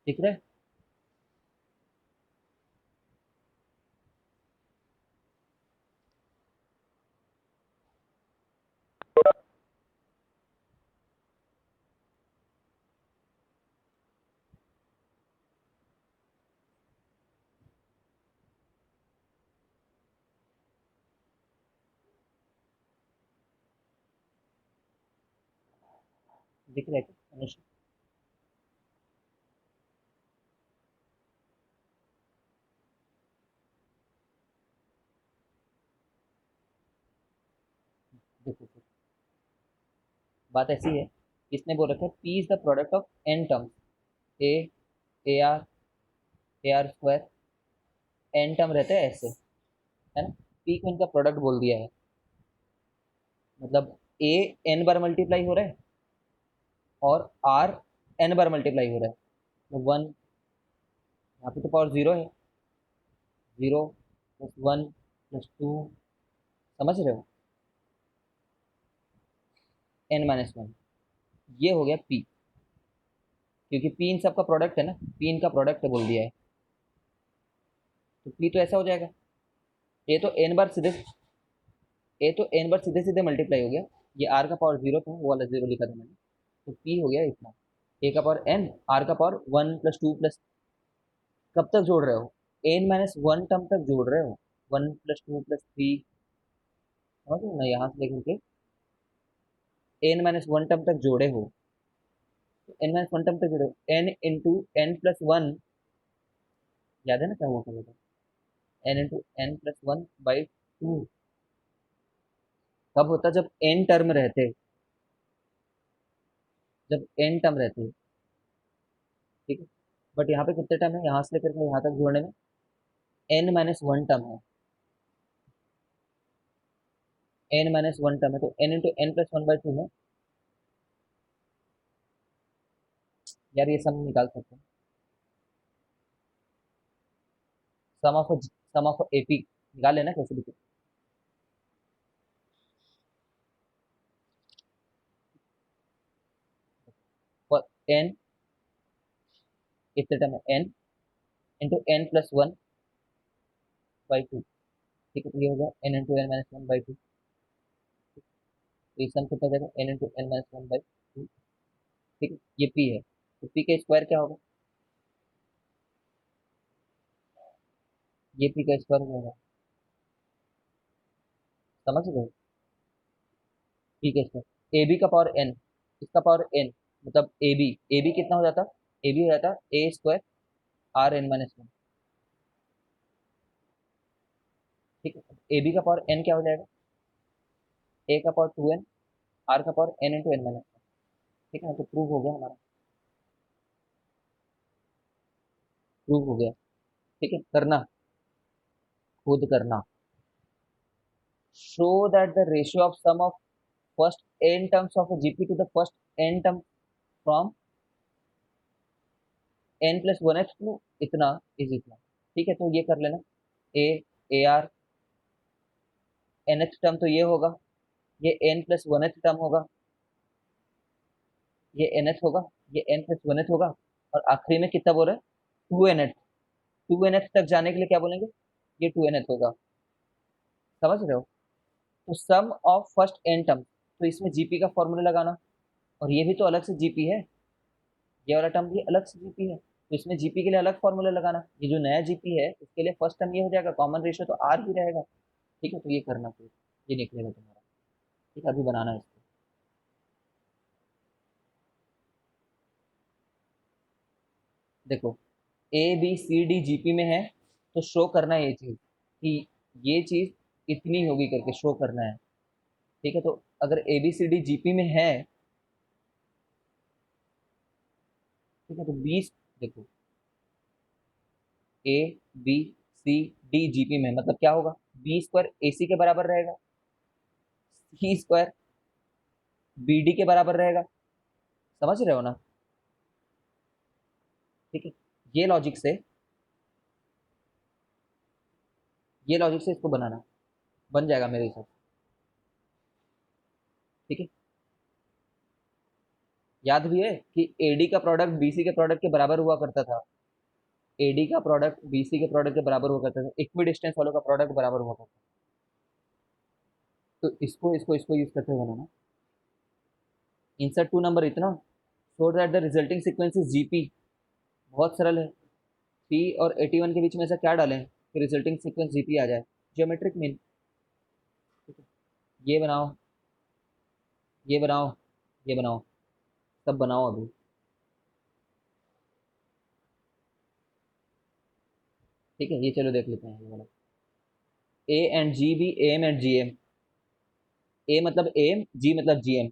दिख रहा है? दिख रहा है क्या अनुष्का? देखो फिर, बात ऐसी है, इसने बोल रखा है p is the product of n terms, a, a r, a r square, n term रहते हैं ऐसे, है ना? पी को इनका प्रोडक्ट बोल दिया है, मतलब ए एन बार मल्टीप्लाई हो रहा है और आर एन बार मल्टीप्लाई हो रहा है, तो वन, यहाँ पे तो पावर जीरो है, zero plus one plus two, समझ रहे हो? एन माइनस वन, ये हो गया पी, क्योंकि पी इन सबका प्रोडक्ट है ना, पी इनका प्रोडक्ट है बोल दिया है, तो पी तो ऐसा हो जाएगा, ए तो एन बार सीधे, ए तो एन बार सीधे सीधे मल्टीप्लाई हो गया, ये आर का पावर जीरो था, वो वाला जीरो लिखा था मैंने, तो पी हो गया इतना, ए का पावर एन, आर का power one plus two plus, कब तक जोड़ रहे हो? एन माइनस वन टर्म तक जोड़ रहे हो, one plus two plus three, समझ रहे हो ना, यहाँ से लेकर के एन माइनस वन टर्म तक जोड़े हो, एन माइनस वन टर्म तक जोड़े हो, n into n plus one, याद है ना क्या हुआ था? N into n plus one by two, कब होता? जब एन टर्म रहते, जब एन टर्म रहते, ठीक है। बट यहाँ पे कितने टर्म है, यहाँ से लेकर के यहाँ तक जोड़ने में एन माइनस वन टर्म है, एन माइनस वन टर्म है, तो n into n plus one by two में, यार ये सम निकाल सकते हैं, सम ऑफ एपी निकाल लेना कैसे भी, फॉर एन, कितने टर्म है, n into n plus one by two, ठीक है, तो ये हो गया n into n minus one by two, तो ये सम कितना देगा, n into n minus one by two, ठीक है, ये पी है, तो पी का स्क्वायर क्या होगा, ये पी का स्क्वायर होगा, समझ रहे हो? पी का स्क्वायर, ए बी का पावर एन, इसका पावर एन, मतलब ए बी कितना हो जाता, ए बी हो जाता a square r n minus one, ठीक है, ए बी का पावर एन क्या हो जाएगा, ए का पावर टू एन, आर का power n into n minus one, ठीक है ना, तो प्रूव हो गया हमारा, प्रूव हो गया, ठीक है, करना, खुद करना, show that the ratio of sum of first n terms of a GP to the first n term from n plus 1h to इतना इज इतना, ठीक है, तो ये कर लेना, a, a r, n h term तो ये होगा, ये n plus one h term होगा, ये एन एच होगा, ये n प्लस वन एच होगा, और आखिरी में कितना बोल रहे हैं, two n h, two n h तक जाने के लिए क्या बोलेंगे, ये टू एन एच होगा, समझ रहे हो? तो सम ऑफ फर्स्ट एन टर्म, तो इसमें जीपी का फॉर्मूला लगाना, और ये भी तो अलग से जीपी है, ये वाला टर्म भी अलग से जीपी है, तो इसमें जीपी के लिए अलग फॉर्मूला लगाना, ये जो नया जीपी है इसके लिए फर्स्ट टर्म ये हो जाएगा, कॉमन रेशियो तो आर ही रहेगा, ठीक है, तो ये करना फिर, ये निकलेगा तुम्हारा, ठीक है, अभी बनाना है इसको, देखो a b c d GP में है, तो शो करना है ये चीज कि ये चीज इतनी होगी करके शो करना है, ठीक है, तो अगर a b c d GP में है, ठीक है, तो 20, देखो a b c d GP में मतलब क्या होगा, बी स्क्वायर ए सी के बराबर रहेगा, सी स्क्वायर बी डी के बराबर रहेगा, समझ रहे हो ना? ठीक है, ये लॉजिक से, ये लॉजिक से इसको बनाना, बन जाएगा मेरे हिसाब से, ठीक है, याद भी है कि एडी का प्रोडक्ट बीसी के प्रोडक्ट के बराबर हुआ करता था। एडी का प्रोडक्ट बीसी के प्रोडक्ट के बराबर हुआ करता था, इक्वी डिस्टेंस वालों का प्रोडक्ट बराबर हुआ करता था। तो इसको यूज करते हुए बनाना। इंसर्ट टू नंबर इतना, so that the resulting sequence is GP. बहुत सरल है। पी और 81 के बीच में ऐसा क्या डालें कि रिजल्टिंग सीक्वेंस जीपी आ जाए? Geometric mean. ये बनाओ, ये बनाओ, ये बनाओ, सब बनाओ अभी। ठीक है, ये चलो देख लेते हैं ये वाला। A and g b, m and g m. A मतलब एम, जी मतलब g m,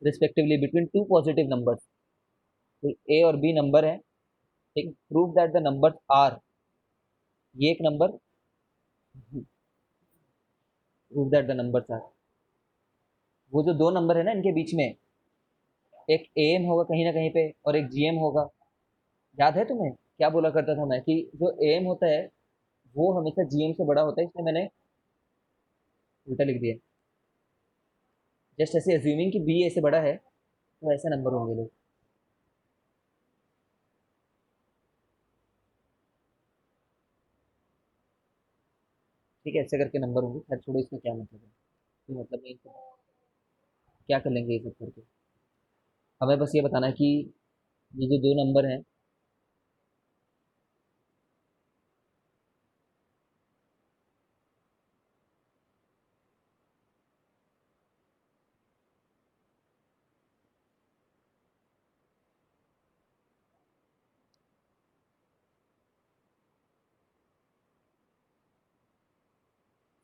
respectively between two positive numbers. तो ए और बी नंबर है। ठीक है, prove that the numbers are, ये एक number, prove that the numbers are, वो जो दो नंबर है ना इनके बीच में, एक एम होगा कहीं ना कहीं पे और एक जीएम होगा। याद है तुम्हें क्या बोला करता था मैं कि जो एम होता है वो हमेशा जीएम से बड़ा होता है, इसलिए मैंने उल्टा लिख दिया। जस्ट ऐसे अज्यूमिंग कि बी ए से बड़ा है तो ऐसे नंबर होंगे लोग। ठीक है, ऐसे करके नंबर होंगे। खैर छोड़ो, इसमें क्या मतलब है, कोई मतलब नहीं। क्या कर लेंगे ये सब करके? हमें बस ये बताना है कि ये जो दो नंबर हैं,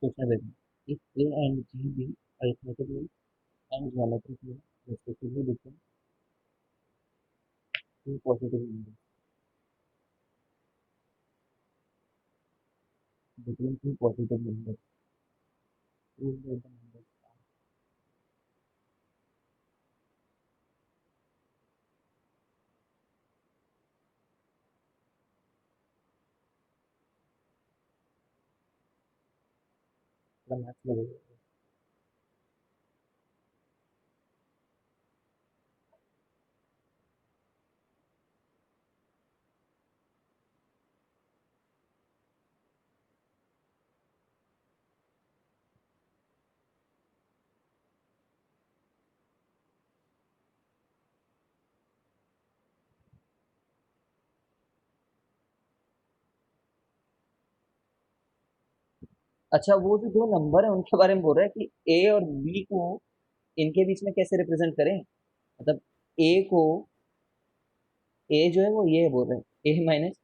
सोचने देते हैं। If a and g be arithmetically and geometrically respectively between two positive numbers, between two positive numbers, prove that the numbers are the max level। अच्छा, वो जो दो नंबर है उनके बारे में बोल रहा है कि ए और बी को इनके बीच में कैसे रिप्रेजेंट करें। मतलब ए को, ए जो है वो ये बोल रहे हैं ए माइनस,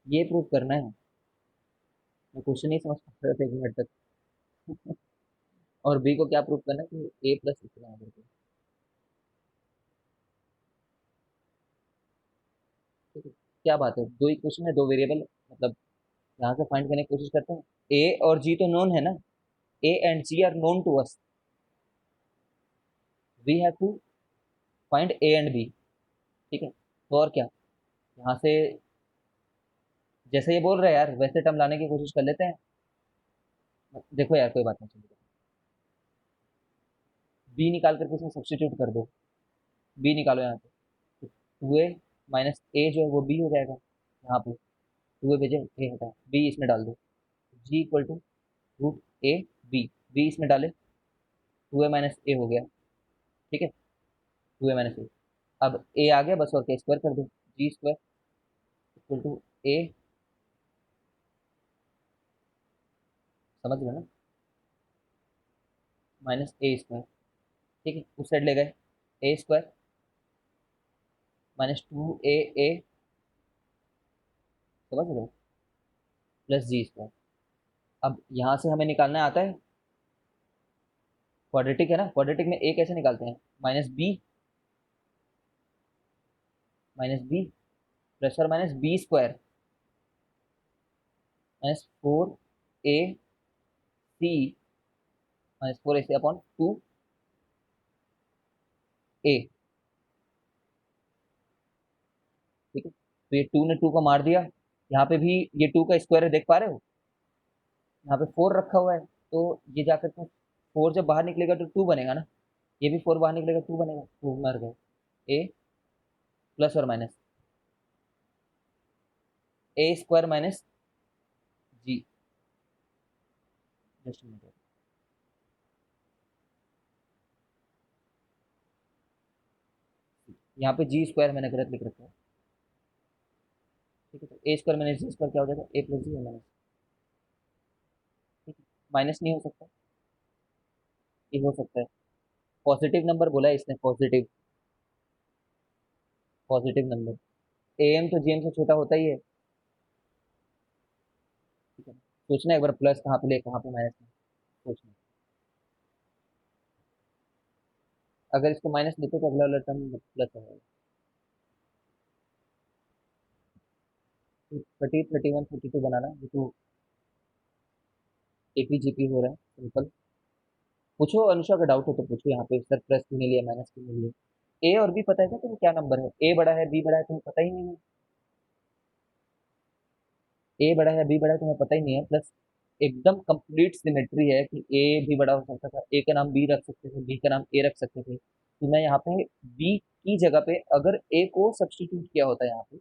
ये प्रूव करना है। मैं क्वेश्चन नहीं समझ पा रहा था एक मिनट तक। और बी को क्या प्रूव करना है कि ए प्लस इतना है करके। ठीक है, क्या बात है, दो इक्वेशन है, दो वेरिएबल, मतलब यहाँ से फाइंड करने की कोशिश करते हैं। ए और जी तो नोन है ना, a and g are known to us, we have to find a and b. ठीक है, तो और क्या, यहाँ से जैसे ये बोल रहे हैं यार वैसे टर्म लाने की कोशिश कर लेते हैं। देखो यार कोई बात नहीं, चलो बी निकाल करके इसमें सब्सटीट्यूट कर दो। बी निकालो यहाँ पे, टू ए माइनस ए जो है वो बी हो जाएगा। यहाँ पे टू ए भेजे, ए हटा, बी इसमें डाल दो। G equal to root a b, b इसमें डाले, टू ए माइनस ए हो गया। ठीक है, टू ए माइनस ए। अब ए आ गया बस, और के स्क्वायर कर दो, जी स्क्वायर इक्वल टू ए, समझ लो ना, माइनस ए स्क्वायर। ठीक है, उस साइड ले गए, ए स्क्वायर माइनस टू ए ए, समझ लो, प्लस जी स्क्वायर। अब यहाँ से हमें निकालना आता है क्वाड्रेटिक है ना, क्वाड्रेटिक में ए कैसे निकालते हैं, minus b, minus b plus और minus b square minus four a c, minus four a c upon two a. ठीक है, तो ये टू ने टू को मार दिया, यहाँ पे भी ये टू का स्क्वायर है, देख पा रहे हो, यहाँ पे फोर रखा हुआ है, तो ये जाकर के फोर जब बाहर निकलेगा तो टू बनेगा ना। ये भी 4 बाहर निकलेगा, 2 बनेगा, 2 मर गए। ए प्लस और माइनस, ए स्क्वायर माइनस जी। जस्ट मिनट, यहाँ पे जी स्क्वायर मैंने गलत लिख रखा है। ठीक है, तो ए स्क्वायर माइनस जी स्क्वायर क्या हो जाएगा, ए प्लस जी माइनस। ठीक है, माइनस नहीं हो सकता, ये हो सकता है। पॉजिटिव नंबर बोला है इसने, पॉजिटिव, पॉजिटिव नंबर। एम तो जीएम से छोटा होता ही है। ठीक है, सोचना एक बार प्लस कहाँ पे ले कहाँ पे माइनस में, सोचना। अगर इसको माइनस लेते तो अगला वाला टर्म प्लस हो जाएगा। 30, 31, 32 बनाना, ये तो एपीजीपी हो रहा है सिंपल। पूछो अनुषा का डाउट हो तो पूछो, यहाँ पे सर प्लस क्यों नहीं लिया, माइनस क्यों नहीं लिया। ए और बी पता है क्या तुम्हें क्या नंबर है, ए बड़ा है बी बड़ा है तुम्हें पता ही नहीं है। ए बड़ा है बी बड़ा है तुम्हें पता ही नहीं है, प्लस एकदम कंप्लीट सिमेट्री है कि ए भी बड़ा हो सकता था, ए का नाम बी रख सकते थे, बी का नाम ए रख सकते थे, तो मैं यहाँ पे बी की जगह पे अगर ए को सब्स्टिट्यूट किया होता है यहाँ पे,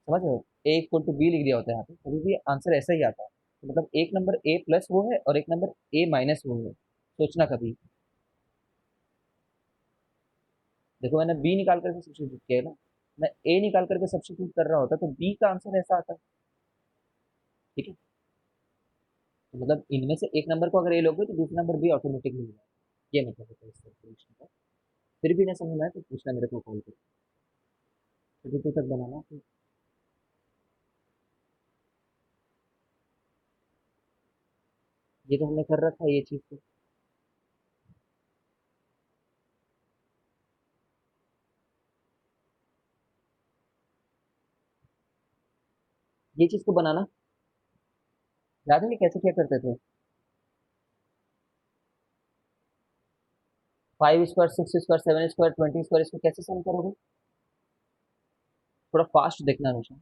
समझ रहे हो, ए इक्वल टू बी लिख दिया होता है यहाँ पे, तभी भी आंसर ऐसा ही आता है। तो मतलब एक नंबर ए प्लस वो है और एक नंबर ए माइनस वो है, सोचना कभी। देखो मैंने बी निकाल करके सब्स्टिट्यूट किया है ना, मैं ए निकाल करके सब्स्टिट्यूट कर रहा होता तो बी का आंसर ऐसा आता। ठीक है, तो मतलब इनमें से एक नंबर को अगर ए लोगे तो दूसरा नंबर बी ऑटोमेटिकली मिलेगा, ये मतलब होता है इस सॉल्यूशन का। फिर भी नहीं समझ में आया तो पूछना मेरे को कॉल करके। 32 तक बनाना तो ये तो हमने कर रखा है ये चीज़ तो। ये चीज़ को बनाना याद है, ये कैसे क्या करते थे। 5 स्क्वायर, 6 स्क्वायर, 7 स्क्वायर, 20 स्क्वायर, इसको कैसे सम करोगे। थोड़ा फास्ट देखना अनुषा,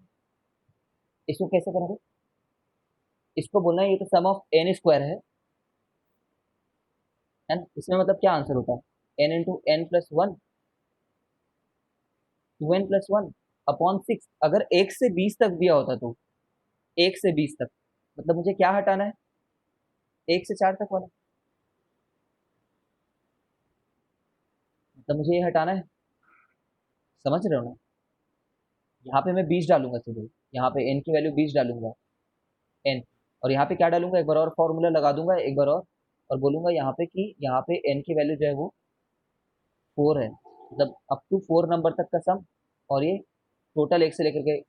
इसको कैसे करोगे। इसको बोलना है ये तो सम ऑफ एन स्क्वायर है ना, इसमें मतलब क्या आंसर होता है, n into n plus one, 2n+1 upon 6। अगर 1 से 20 तक दिया होता तो 1 से 20 तक, मतलब मुझे क्या हटाना है, 1 से 4 तक वाला, मतलब मुझे ये हटाना है। समझ रहे हो ना, यहाँ पे मैं 20 डालूंगा सीधे, यहाँ पे n की वैल्यू 20 डालूंगा, n, और यहाँ पे क्या डालूंगा, एक बार और फॉर्मूला लगा दूंगा एक बार और बोलूंगा यहाँ पे कि यहाँ पे n की वैल्यू जो है वो 4 है, मतलब अप टू 4 नंबर तक का सम, और ये टोटल 1 से लेकर के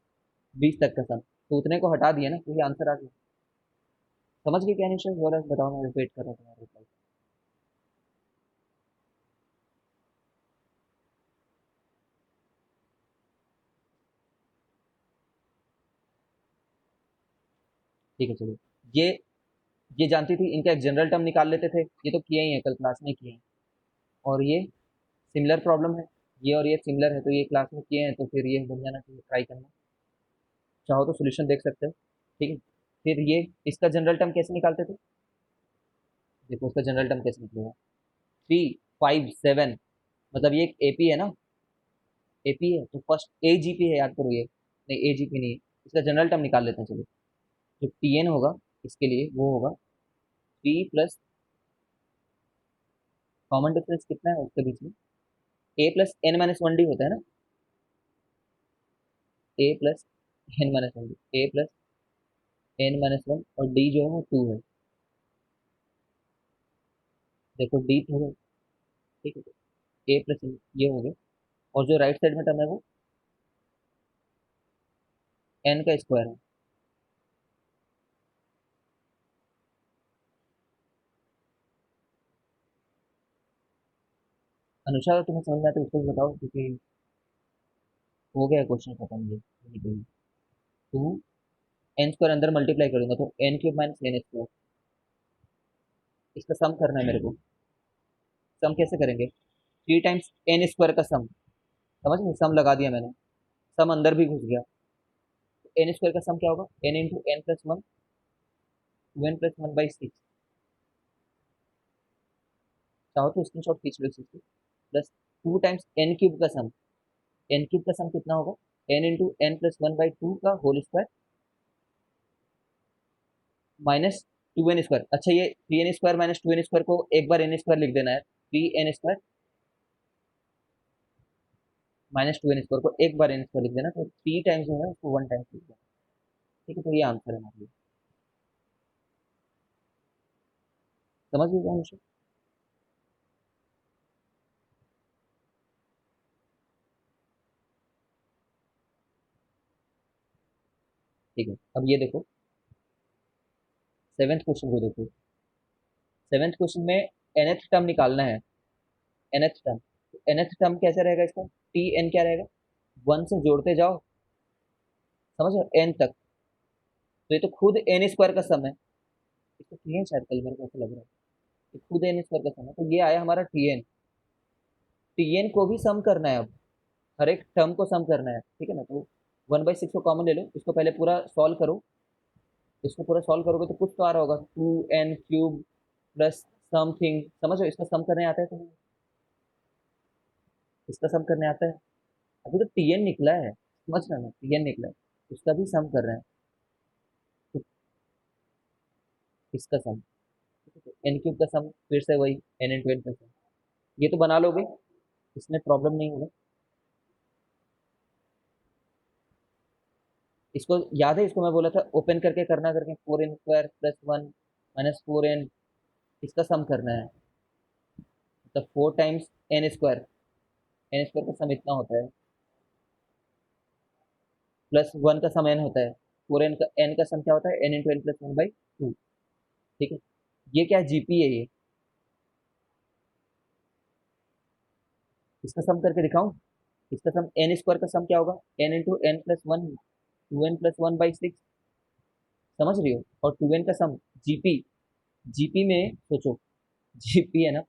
20 तक का सम, तो उतने को हटा दिया ना तो ये आंसर आ गया। समझ गए क्या निश्चय, बोला बताओ, मैं रिपीट कर रहा हूँ तुम्हारे reply। ठीक है चलो, ये ये जानती थी, इनका एक जनरल टर्म निकाल लेते थे, ये तो किए ही है, कल क्लास में किए हैं। और ये सिमिलर प्रॉब्लम है, ये और ये सिमिलर है, तो ये क्लास में किए हैं, तो फिर ये बन जाना चाहिए, ट्राई करना, चाहो तो सोल्यूशन देख सकते हो। ठीक है, फिर ये इसका जनरल टर्म कैसे निकालते थे, देखो इसका जनरल टर्म कैसे निकलेगा, 3, 5, 7, मतलब ये एक एपी है ना, एपी है तो फर्स्ट एजीपी है, याद करो ये, नहीं एजीपी नहीं है, इसका जनरल टर्म निकाल लेते हैं चलो। जो टीएन होगा इसके लिए वो होगा 3 प्लस, कॉमन डिफरेंस कितना है उसके बीच में, a+n-1d होता है ना, a+n-1d, a+n-1 और d जो है वो 2 है, देखो d तो है, ठीक है, a+n ये हो गया, और जो राइट साइड में टर्म है वो n का स्क्वायर है। अनुषा अगर तुम्हें समझ में आता है उसको भी बताओ, क्योंकि हो गया क्वेश्चन खत्म ये, टू एन स्क्वायर अंदर मल्टीप्लाई करूंगा तो n³ - n², इसका सम करना है मेरे को। सम कैसे करेंगे, 3 टाइम्स n² का सम, समझ में, सम लगा दिया मैंने, सम अंदर भी घुस गया, तो n² का सम क्या होगा, n × n+1, 2n+1/6, चाहो तो स्क्रीनशॉट खींच लो इस चीज़ को। प्लस 2 टाइम्स एन क्यूब का सम, एन क्यूब का सम कितना होगा, एन इंटू एन प्लस 1/2 का whole square minus 2n square. अच्छा, ये 3n square minus 2n square को एक बार एन स्क्वायर लिख देना है, 3n square minus 2n square को एक बार एन स्क्वायर लिख देना, तो 3 टाइम्स जो है उसको 1 टाइम्स लिख देना। ठीक है, तो ये आंसर है हमारे लिए। समझ लीजिए हमेशा। ठीक है, अब ये देखो, सेवेंथ क्वेश्चन को देखो। सेवेंथ क्वेश्चन में nth टर्म निकालना है, nth टर्म। nth टर्म कैसे रहेगा इसका, टी एन क्या रहेगा, 1 से जोड़ते जाओ, समझ रहे हो, n तक। तो ये तो खुद एन स्क्वायर का सम है, इसको टी एन शायद कल मेरे को ऐसा लग रहा है, ये खुद एन स्क्वायर का सम है, तो ये आया हमारा टी एन। टी एन को भी सम करना है अब, हर एक टर्म को सम करना है, ठीक है ना। तो 1/6 को कॉमन ले लो, इसको पहले पूरा सॉल्व करो। इसको पूरा सॉल्व करोगे तो कुछ तो आ रहा होगा, 2n³ प्लस समथिंग, समझ रहे हो, इसका सम करने आता है तुम्हें, इसका सम करने आता है। अभी तो टीएन निकला है, समझ रहे हो ना, टीएन निकला है, उसका भी सम कर रहे हैं, तो इसका सम, एन क्यूब का सम फिर से वही एन इंटू एन का सम। ये तो बना लोगे, इसमें प्रॉब्लम नहीं होगा। इसको याद है, इसको मैं बोला था ओपन करके करना, करके 4n² प्लस 1 माइनस 4n, इसका सम करना है, मतलब 4 टाइम्स n², n² का सम इतना होता है, प्लस 1 का सम n होता है, 4n का, n का सम क्या होता है, n इंटू एन प्लस 1/2। ठीक है, ये क्या है, जीपी है ये, इसका सम करके दिखाऊं। इसका सम n² का सम क्या होगा, n into n plus 1, 2n+1/6, समझ रही हो। और 2n का सम, जीपी, जीपी में सोचो, जीपी है ना,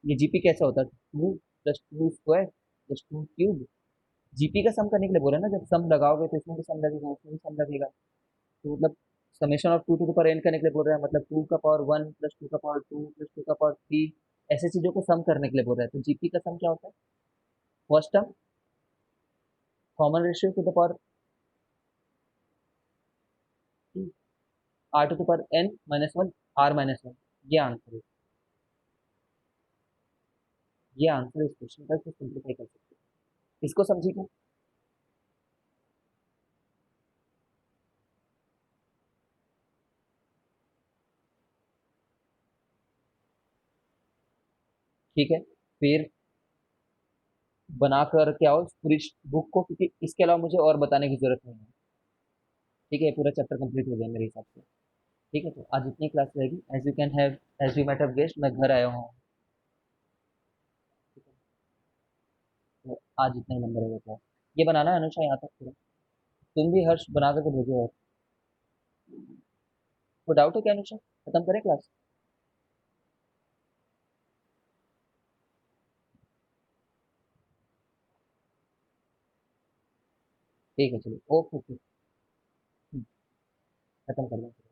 ये जीपी कैसा होता है, 2 + 2² प्लस 2³ जीपी का सम करने के लिए बोला ना, जब सम लगाओगे तो इसमें भी सम लगेगा, उसमें भी सम लगेगा, तो मतलब summation of 2 to the power n करने के लिए बोल रहा है, मतलब 2 का पावर 1 प्लस 2 का पावर 2 प्लस 2 का पावर 3, ऐसे चीजों को सम करने के लिए बोल रहा है। तो जीपी का सम क्या होता है, first term common ratio two the power r⁻n−1 r−1, ये आंसर है, ये आंसर है इस क्वेश्चन का, इसको सिंप्लीफाई कर सकते हैं, इसको समझिए क्या। ठीक है, फिर बना कर के आओ इस पूरी बुक को, क्योंकि इसके अलावा मुझे और बताने की जरूरत नहीं है। ठीक है, पूरा चैप्टर कंप्लीट हो गया मेरे हिसाब से। ठीक है, तो आज इतनी क्लास रहेगी, as you might have guest, मैं घर आया हूँ। ठीक है, तो आज इतना ही नंबर रहेगा क्लास। ये बनाना है अनुषा यहाँ तक पूरा, तुम भी हर्ष बना करके भेजो। और कोई डाउट है क्या अनुषा, खत्म करें क्लास। ठीक है, चलो, ओके ओके, खत्म कर दो।